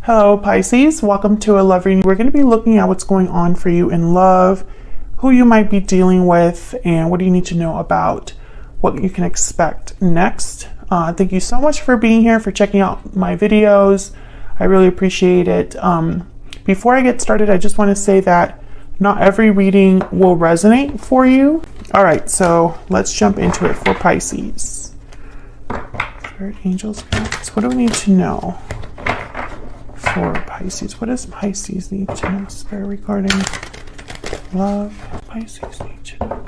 Hello Pisces, welcome to a love reading. We're going to be looking at what's going on for you in love, who you might be dealing with, and what do you need to know about what you can expect next. Thank you so much for being here, for checking out my videos. I really appreciate it. Before I get started, I just want to say that not every reading will resonate for you. All right, so let's jump into it for Pisces. Spirit, angels, guides. What do we need to know for Pisces? What does Pisces need to know, Spirit, regarding love? Pisces need to know.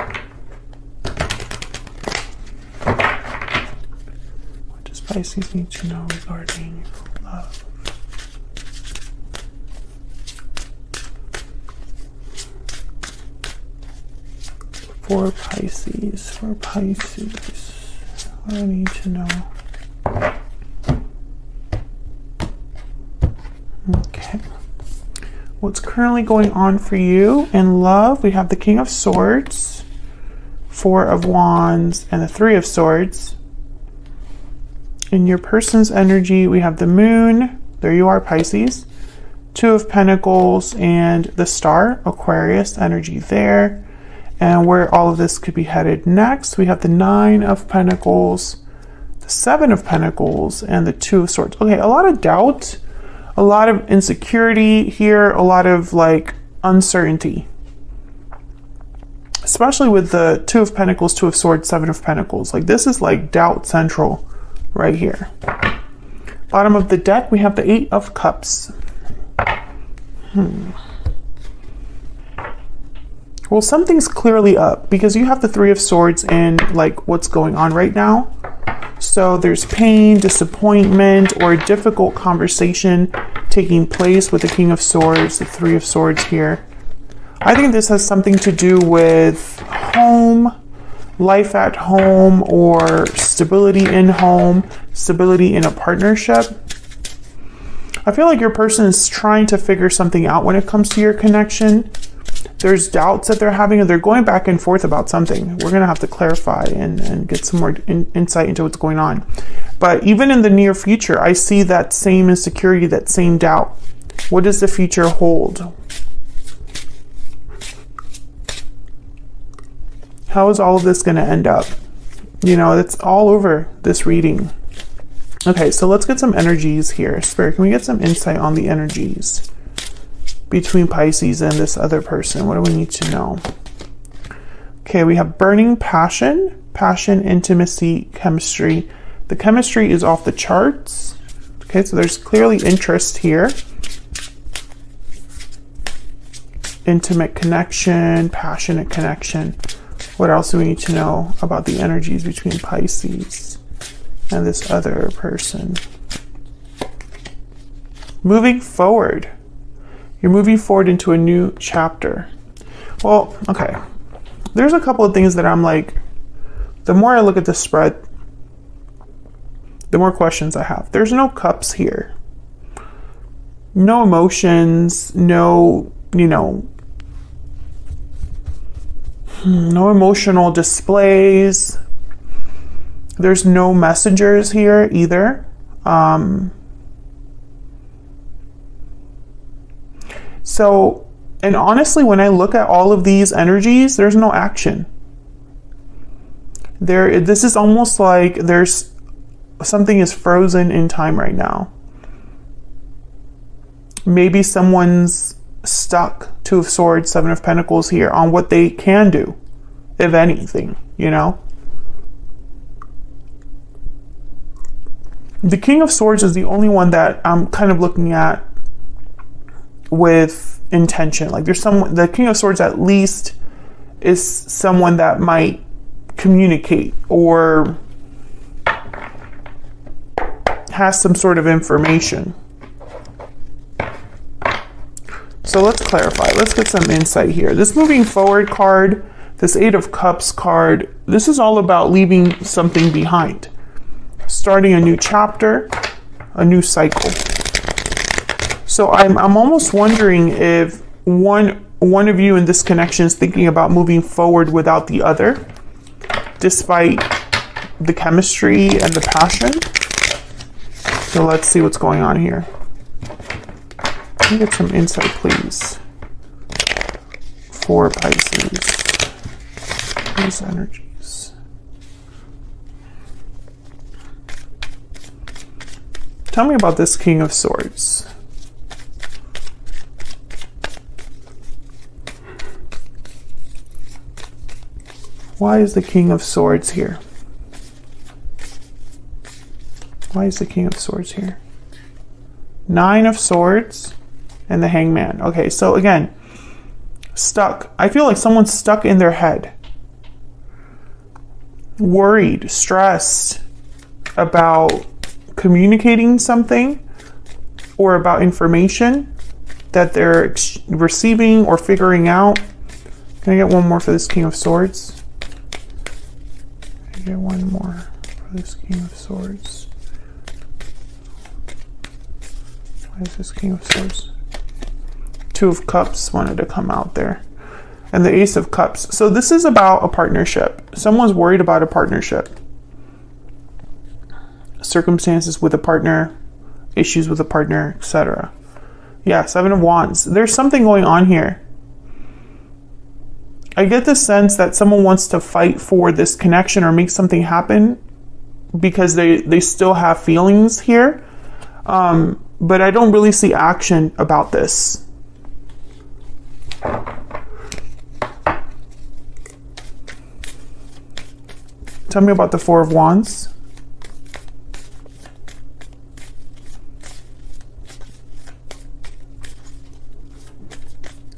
What does Pisces need to know regarding love? For Pisces, what do I need to know? Okay. What's currently going on for you in love? We have the King of Swords, Four of Wands, and the Three of Swords. In your person's energy, we have the Moon. There you are, Pisces. Two of Pentacles and the Star, Aquarius energy there. And where all of this could be headed next, we have the Nine of Pentacles, the Seven of Pentacles, and the Two of Swords. Okay, a lot of doubt, a lot of insecurity here, a lot of like uncertainty. Especially with the Two of Pentacles, Two of Swords, Seven of Pentacles. Like this is like doubt central right here. Bottom of the deck, we have the Eight of Cups. Well, something's clearly up because you have the Three of Swords in like what's going on right now. So there's pain, disappointment, or a difficult conversation taking place with the King of Swords, the Three of Swords here. I think this has something to do with home, life at home, or stability in home, stability in a partnership. I feel like your person is trying to figure something out when it comes to your connection. There's doubts that they're having, and they're going back and forth about something. We're going to have to clarify and get some more insight into what's going on. But even in the near future, I see that same insecurity, that same doubt. What does the future hold? How is all of this going to end up? You know, it's all over this reading. Okay, so let's get some energies here. Spirit, can we get some insight on the energies between Pisces and this other person? What do we need to know? Okay, we have burning passion, intimacy, chemistry. The chemistry is off the charts. Okay, so there's clearly interest here. Intimate connection, passionate connection. What else do we need to know about the energies between Pisces and this other person? Moving forward. You're moving forward into a new chapter. Well, okay. There's a couple of things that I'm like, the more I look at the spread, the more questions I have. There's no cups here. No emotions, no, you know, no emotional displays. There's no messengers here either. So, and honestly, when I look at all of these energies, there's no action. This is almost like there's something is frozen in time right now. Maybe someone's stuck, Two of Swords, Seven of Pentacles here, on what they can do, if anything, you know? The King of Swords is the only one that I'm kind of looking at with intention. Like there's someone, the King of Swords at least is someone that might communicate or has some sort of information. So let's clarify. Let's get some insight here. This moving forward card, this Eight of Cups card, this is all about leaving something behind. Starting a new chapter, a new cycle. So I'm almost wondering if one of you in this connection is thinking about moving forward without the other, despite the chemistry and the passion. So let's see what's going on here. Let me get some insight, please, for Pisces. These energies. Tell me about this King of Swords. Why is the King of Swords here? Why is the King of Swords here? Nine of Swords and the Hangman. Okay, so again, stuck. I feel like someone's stuck in their head. Worried, stressed about communicating something or about information that they're receiving or figuring out. Can I get one more for this King of Swords? Get one more for this King of Swords. Why is this King of Swords? Two of Cups wanted to come out there. And the Ace of Cups. So this is about a partnership. Someone's worried about a partnership. Circumstances with a partner, issues with a partner, etc. Yeah, Seven of Wands. There's something going on here. I get the sense that someone wants to fight for this connection or make something happen because they still have feelings here. But I don't really see action about this. Tell me about the Four of Wands.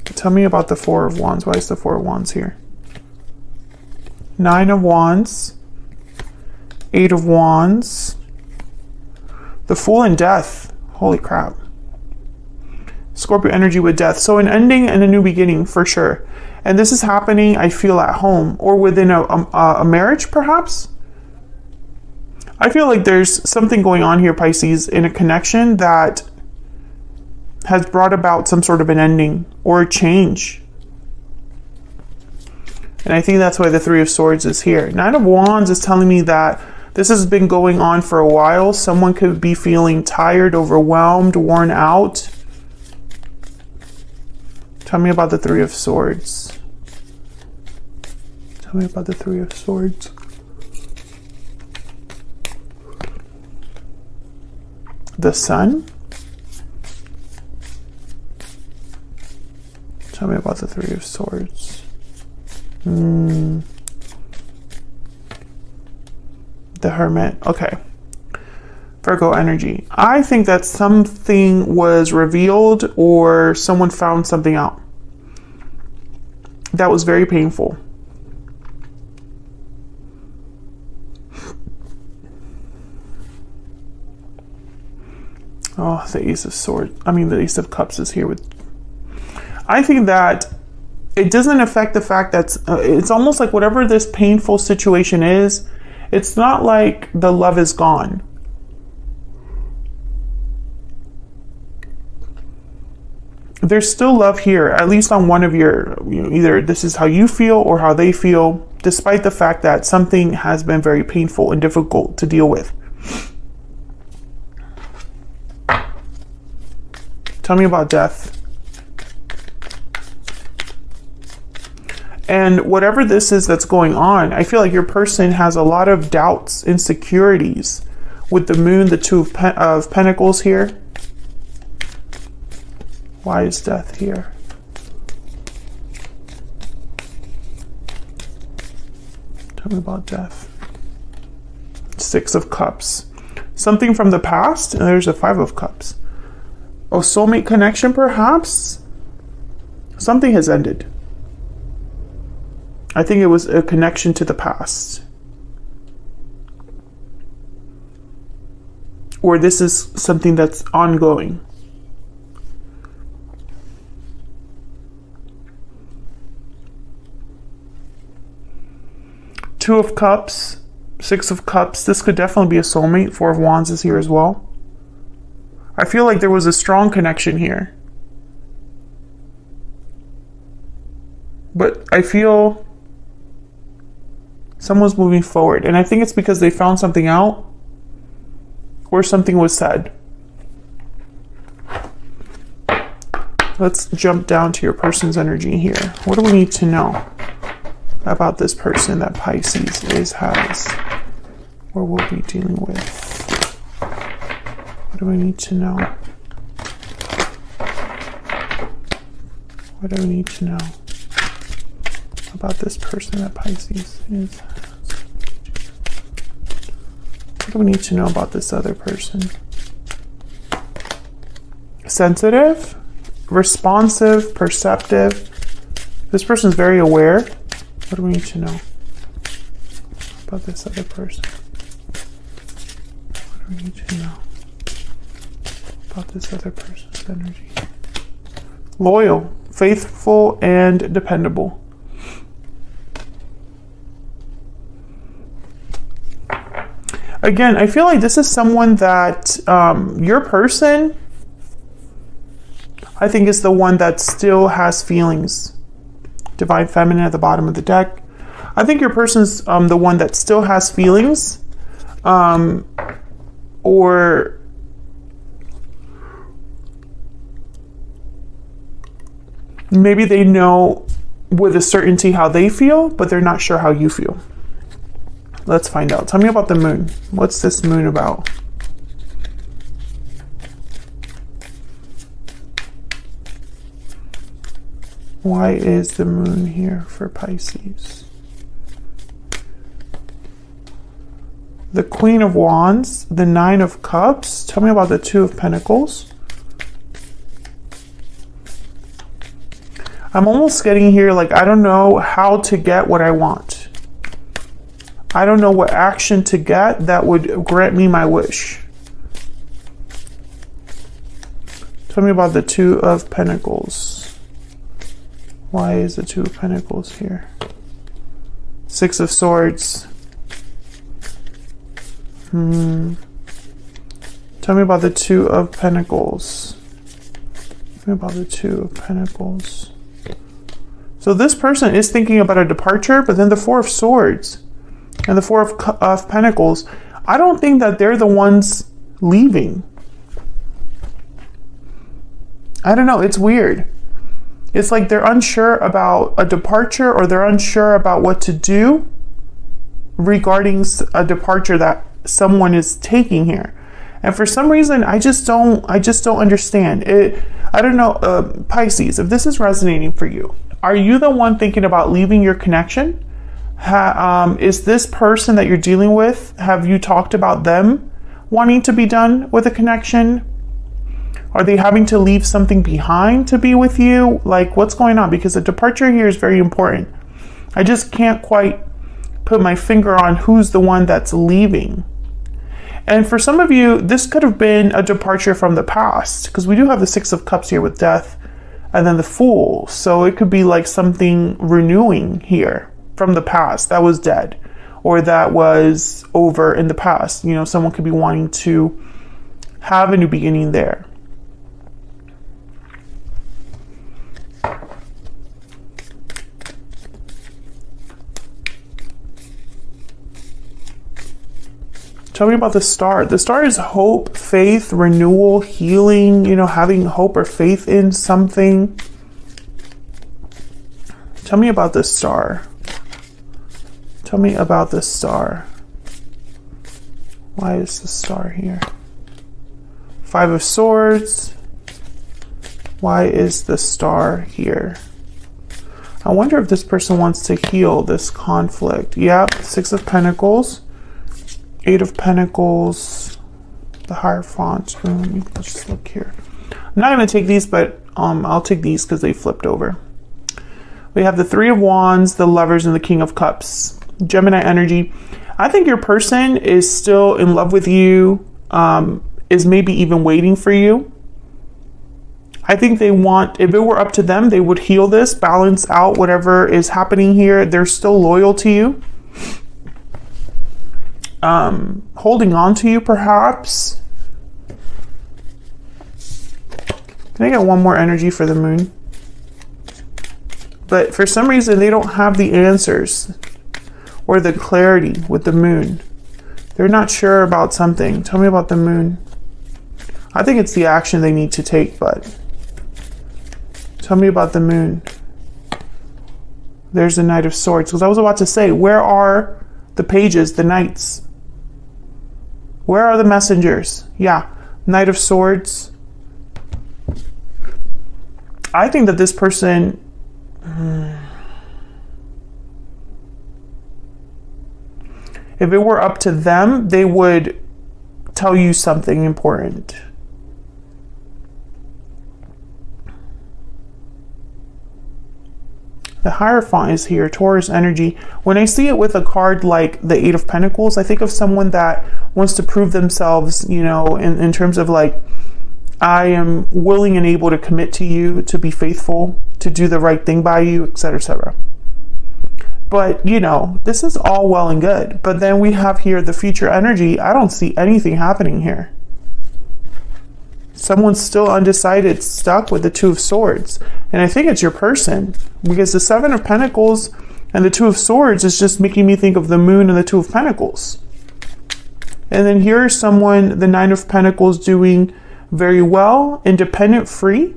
Tell me about the Four of Wands. Why is the Four of Wands here? Nine of Wands. Eight of Wands. The Fool and Death. Holy crap. Scorpio energy with Death. So an ending and a new beginning for sure. And this is happening, I feel, at home or within a marriage, perhaps. I feel like there's something going on here, Pisces, in a connection that has brought about some sort of an ending or a change. And I think that's why the Three of Swords is here. Nine of Wands is telling me that this has been going on for a while. Someone could be feeling tired, overwhelmed, worn out. Tell me about the Three of Swords. Tell me about the Three of Swords. The Sun. Tell me about the Three of Swords. The Hermit. Okay. Virgo energy. I think that something was revealed or someone found something out that was very painful. Oh, the Ace of Swords. I mean, the Ace of Cups is here with... I think that it doesn't affect the fact that it's almost like whatever this painful situation is, it's not like the love is gone. There's still love here, at least on one of your, either this is how you feel or how they feel, despite the fact that something has been very painful and difficult to deal with. Tell me about Death. And whatever this is that's going on, I feel like your person has a lot of doubts, insecurities. With the Moon, the Two of Pentacles here. Why is Death here? Tell me about Death. Six of Cups. Something from the past, and there's a Five of Cups. A soulmate connection, perhaps? Something has ended. I think it was a connection to the past. Or this is something that's ongoing. Two of Cups, Six of Cups. This could definitely be a soulmate. Four of Wands is here as well. I feel like there was a strong connection here. But I feel someone's moving forward. And I think it's because they found something out or something was said. Let's jump down to your person's energy here. What do we need to know about this person that Pisces has or will be dealing with? What do we need to know? What do we need to know about this person that Pisces has? What do we need to know about this other person? Sensitive, responsive, perceptive. This person's very aware. What do we need to know about this other person? What do we need to know about this other person's energy? Loyal, faithful, and dependable. Again, I feel like this is someone that your person, I think, is the one that still has feelings. Divine Feminine at the bottom of the deck. I think your person's the one that still has feelings, or maybe they know with a certainty how they feel, but they're not sure how you feel. Let's find out. Tell me about the moon. What's this moon about? Why is the moon here for Pisces? The Queen of Wands, the Nine of Cups. Tell me about the Two of Pentacles. I'm almost getting here like I don't know how to get what I want. I don't know what action to get that would grant me my wish. Tell me about the Two of Pentacles. Why is the Two of Pentacles here? Six of Swords. Tell me about the Two of Pentacles. Tell me about the Two of Pentacles. So this person is thinking about a departure, but then the Four of Swords and the Four of Pentacles, I don't think that they're the ones leaving. I don't know, it's weird. It's like they're unsure about a departure, or they're unsure about what to do regarding a departure that someone is taking here. And for some reason, I just don't understand it. I don't know, Pisces, if this is resonating for you, are you the one thinking about leaving your connection? Is this person that you're dealing with, have you talked about them wanting to be done with a connection? Are they having to leave something behind to be with you? Like, what's going on? Because a departure here is very important. I just can't quite put my finger on who's the one that's leaving. And for some of you, this could have been a departure from the past, because we do have the Six of Cups here with Death and then the Fool. So it could be like something renewing here from the past that was dead, or that was over in the past. You know, someone could be wanting to have a new beginning there. Tell me about the Star. The Star is hope, faith, renewal, healing, you know, having hope or faith in something. Tell me about the Star. Tell me about the Star. Why is the Star here? Five of Swords. Why is the Star here? I wonder if this person wants to heal this conflict. Yep, Six of Pentacles. Eight of Pentacles. The Hierophant. Let's just look here. I'm not going to take these, but I'll take these because they flipped over. We have the Three of Wands, the Lovers, and the King of Cups. Gemini energy. I think your person is still in love with you, is maybe even waiting for you. I think they want, if it were up to them, they would heal this, balance out whatever is happening here. They're still loyal to you. Holding on to you, perhaps. Can I get one more energy for the Moon? But for some reason, they don't have the answers or the clarity with the Moon. They're not sure about something. Tell me about the Moon. I think it's the action they need to take, but Tell me about the moon. There's the Knight of Swords. Because I was about to say, where are the pages, the knights? Where are the messengers? Yeah, Knight of Swords. I think that this person... if it were up to them, they would tell you something important. The Hierophant is here, Taurus energy. When I see it with a card like the Eight of Pentacles, I think of someone that wants to prove themselves, you know, in terms of like, I am willing and able to commit to you, to be faithful, to do the right thing by you, etc., etc. But, you know, this is all well and good. But then we have here the future energy. I don't see anything happening here. Someone's still undecided, stuck with the Two of Swords. And I think it's your person. Because the Seven of Pentacles and the Two of Swords is just making me think of the Moon and the Two of Pentacles. And then here's someone, the Nine of Pentacles, doing very well, independent, free,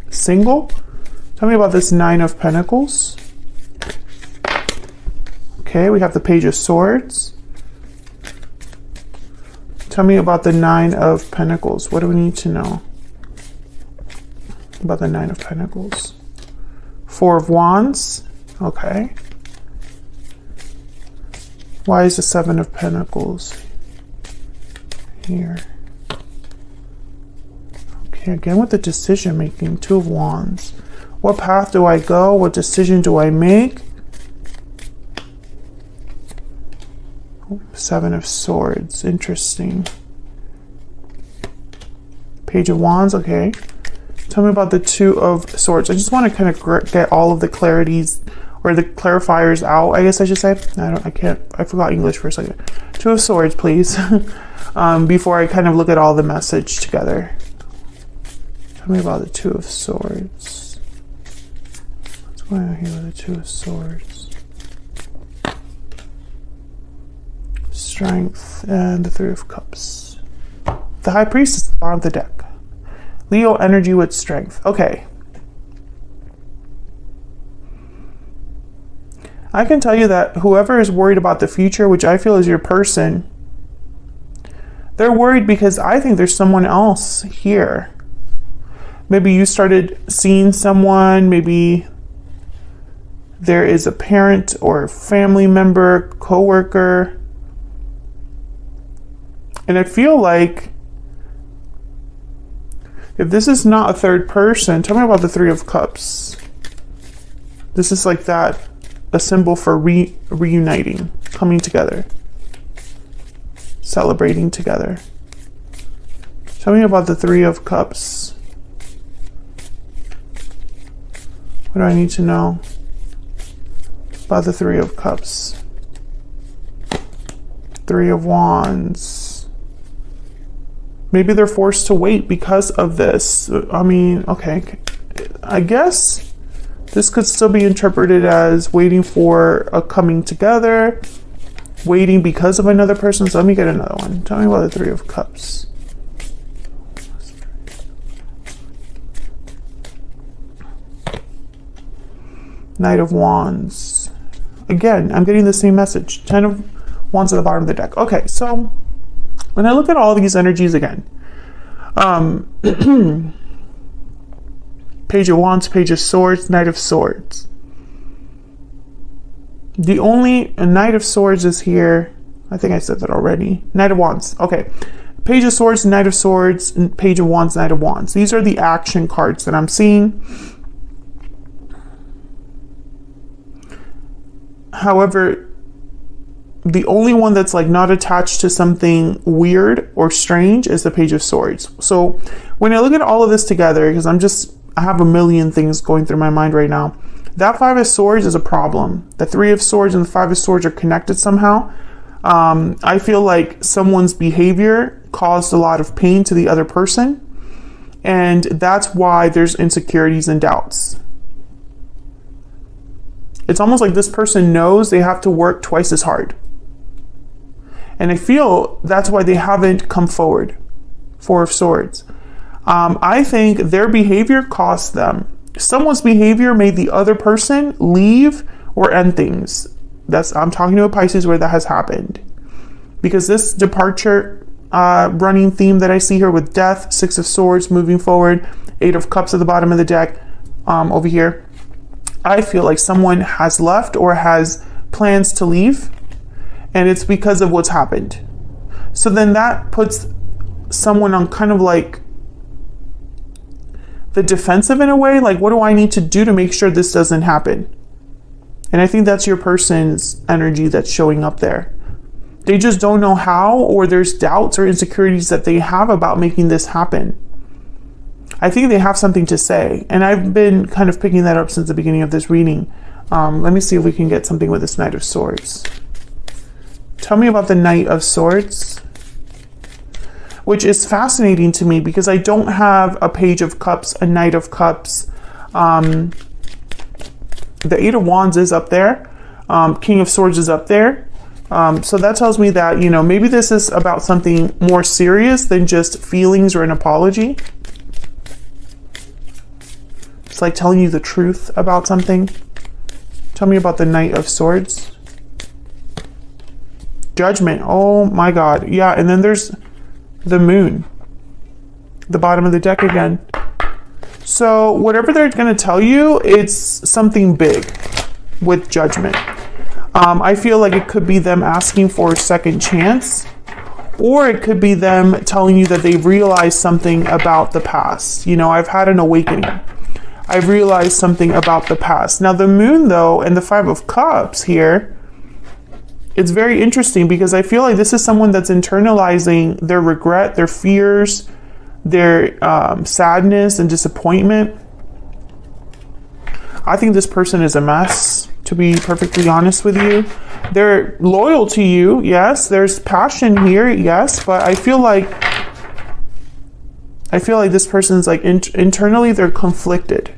single. Tell me about this Nine of Pentacles. Okay, we have the Page of Swords. Tell me about the Nine of Pentacles. What do we need to know about the Nine of Pentacles? Four of Wands. Okay. Why is the Seven of Pentacles here? Okay, again with the decision making. Two of Wands. What path do I go? What decision do I make? Seven of Swords. Interesting. Page of Wands. Okay. Tell me about the Two of Swords. I just want to kind of get all of the clarities or the clarifiers out, I guess I should say. I forgot English for a second. Two of Swords, please. Before I kind of look at all the message together. Tell me about the Two of Swords. What's going on here with the Two of Swords? Strength and the Three of Cups. The High Priestess at the bottom of the deck. Leo energy with strength. Okay. I can tell you that whoever is worried about the future, which I feel is your person, they're worried because I think there's someone else here. Maybe you started seeing someone, maybe there is a parent or family member, coworker. And I feel like if this is not a third person, tell me about the Three of Cups. This is like that, a symbol for reuniting, coming together, celebrating together. Tell me about the Three of Cups. What do I need to know about the Three of Cups? Three of Wands. Maybe they're forced to wait because of this. I mean, okay. I guess this could still be interpreted as waiting for a coming together, waiting because of another person. So let me get another one. Tell me about the Three of Cups. Knight of Wands. Again, I'm getting the same message. Ten of Wands at the bottom of the deck. Okay, so when I look at all these energies again, Page of Wands, Page of Swords, Knight of Swords. The only Knight of Swords is here. I think I said that already. Knight of Wands. Okay. Page of Swords, Knight of Swords, and Page of Wands, Knight of Wands. These are the action cards that I'm seeing. However, the only one that's like not attached to something weird or strange is the Page of Swords. So when I look at all of this together, because I have a million things going through my mind right now. That Five of Swords is a problem. The Three of Swords and the Five of Swords are connected somehow. I feel like someone's behavior caused a lot of pain to the other person. And that's why there's insecurities and doubts. It's almost like this person knows they have to work twice as hard. And I feel that's why they haven't come forward. Four of Swords. I think their behavior cost them. someone's behavior made the other person leave or end things. I'm talking to a Pisces where that has happened. Because this departure running theme that I see here with death, Six of Swords, moving forward, Eight of Cups at the bottom of the deck over here. I feel like someone has left or has plans to leave, and it's because of what's happened. So then that puts someone on kind of like the defensive in a way, like what do I need to do to make sure this doesn't happen? And I think that's your person's energy that's showing up there. They just don't know how, or there's doubts or insecurities that they have about making this happen. I think they have something to say, and I've been kind of picking that up since the beginning of this reading. Let me see if we can get something with this Knight of Swords. Tell me about the Knight of Swords, which is fascinating to me because I don't have a Page of Cups, a Knight of Cups. The Eight of Wands is up there. King of Swords is up there. So that tells me that, you know, maybe this is about something more serious than just feelings or an apology. It's like telling you the truth about something. Tell me about the Knight of Swords. Judgment. Oh my God. Yeah, and then there's the Moon. The bottom of the deck again. So whatever they're going to tell you, it's something big with Judgment. I feel like it could be them asking for a second chance, or it could be them telling you that they've realized something about the past. You know, I've had an awakening. I've realized something about the past. Now the Moon though, and the Five of Cups here, it's very interesting because I feel like this is someone that's internalizing their regret, their fears, their sadness and disappointment. I think this person is a mess, to be perfectly honest with you. They're loyal to you, yes. There's passion here, yes. But I feel like this person's like internally they're conflicted.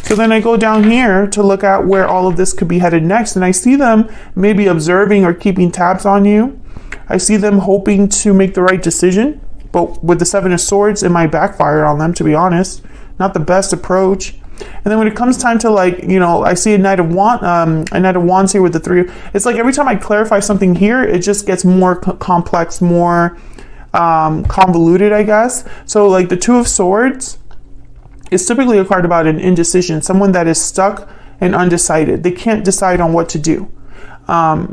So then I go down here to look at where all of this could be headed next, and I see them maybe observing or keeping tabs on you. I see them hoping to make the right decision, but with the Seven of Swords, it might backfire on them, to be honest. Not the best approach. And then when it comes time to, like, you know, I see a Knight of Wands here with the Three. It's like every time I clarify something here, it just gets more complex, more convoluted, I guess. So like the Two of Swords is typically a card about an indecision, someone that is stuck and undecided. They can't decide on what to do.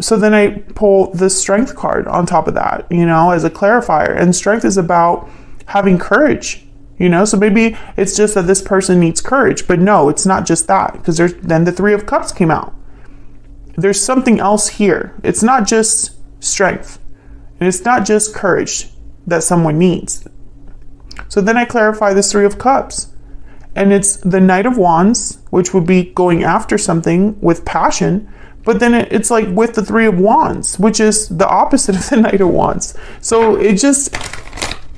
So then I pull the Strength card on top of that, you know, as a clarifier. And Strength is about having courage. You know, so maybe it's just that this person needs courage, but no, it's not just that, because then the Three of Cups came out. There's something else here. It's not just strength, and it's not just courage that someone needs. So then I clarify this Three of Cups, and it's the Knight of Wands, which would be going after something with passion, but then it's like with the Three of Wands, which is the opposite of the Knight of Wands. So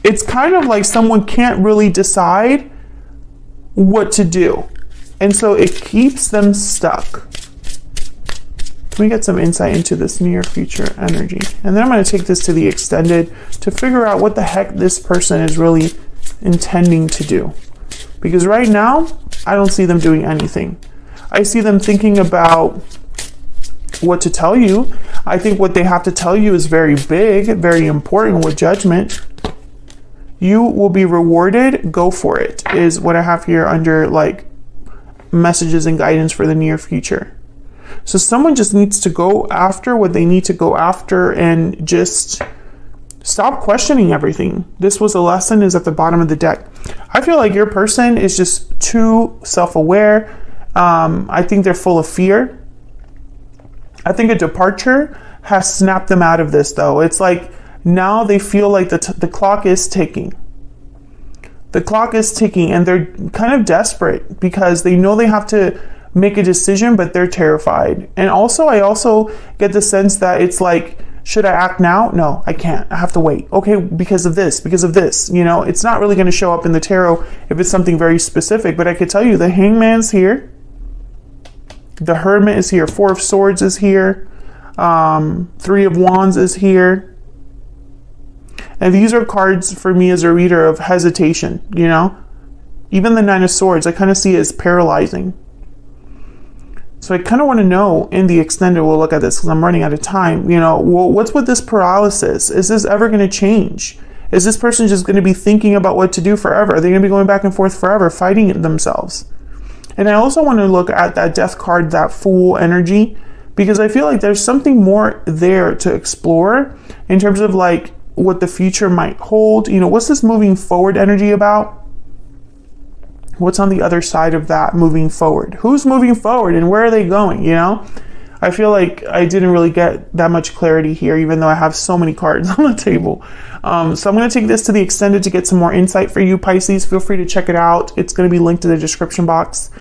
it's kind of like someone can't really decide what to do. And so it keeps them stuck. Let me get some insight into this near future energy. And then I'm going to take this to the extended to figure out what the heck this person is really intending to do. Because right now, I don't see them doing anything. I see them thinking about what to tell you. I think what they have to tell you is very big, very important with Judgment. You will be rewarded. Go for it is what I have here under like messages and guidance for the near future. So someone just needs to go after what they need to go after and just stop questioning everything. This was a lesson is at the bottom of the deck. I feel like your person is just too self-aware. I think they're full of fear. I think a departure has snapped them out of this though. It's like, now they feel like the clock is ticking. The clock is ticking and they're kind of desperate because they know they have to make a decision, but they're terrified. And also, I also get the sense that it's like, should I act now? No, I can't. I have to wait. Okay, because of this. You know, it's not really going to show up in the tarot if it's something very specific, but I could tell you the Hangman's here. The Hermit is here. Four of Swords is here. Three of Wands is here. And these are cards for me as a reader of hesitation, you know, Even the Nine of Swords, I kind of see it as paralyzing. So I kind of want to know in the extended, we'll look at this because I'm running out of time, you know, well, what's with this paralysis? Is this ever going to change? Is this person just going to be thinking about what to do forever? Are they going to be going back and forth forever, fighting themselves? And I also want to look at that Death card, that Fool energy, because I feel like there's something more there to explore in terms of like what the future might hold. You know, what's this moving forward energy about? What's on the other side of that moving forward? Who's moving forward and where are they going, you know? I feel like I didn't really get that much clarity here, even though I have so many cards on the table. So I'm going to take this to the extended to get some more insight for you, Pisces. Feel free to check it out. It's going to be linked in the description box.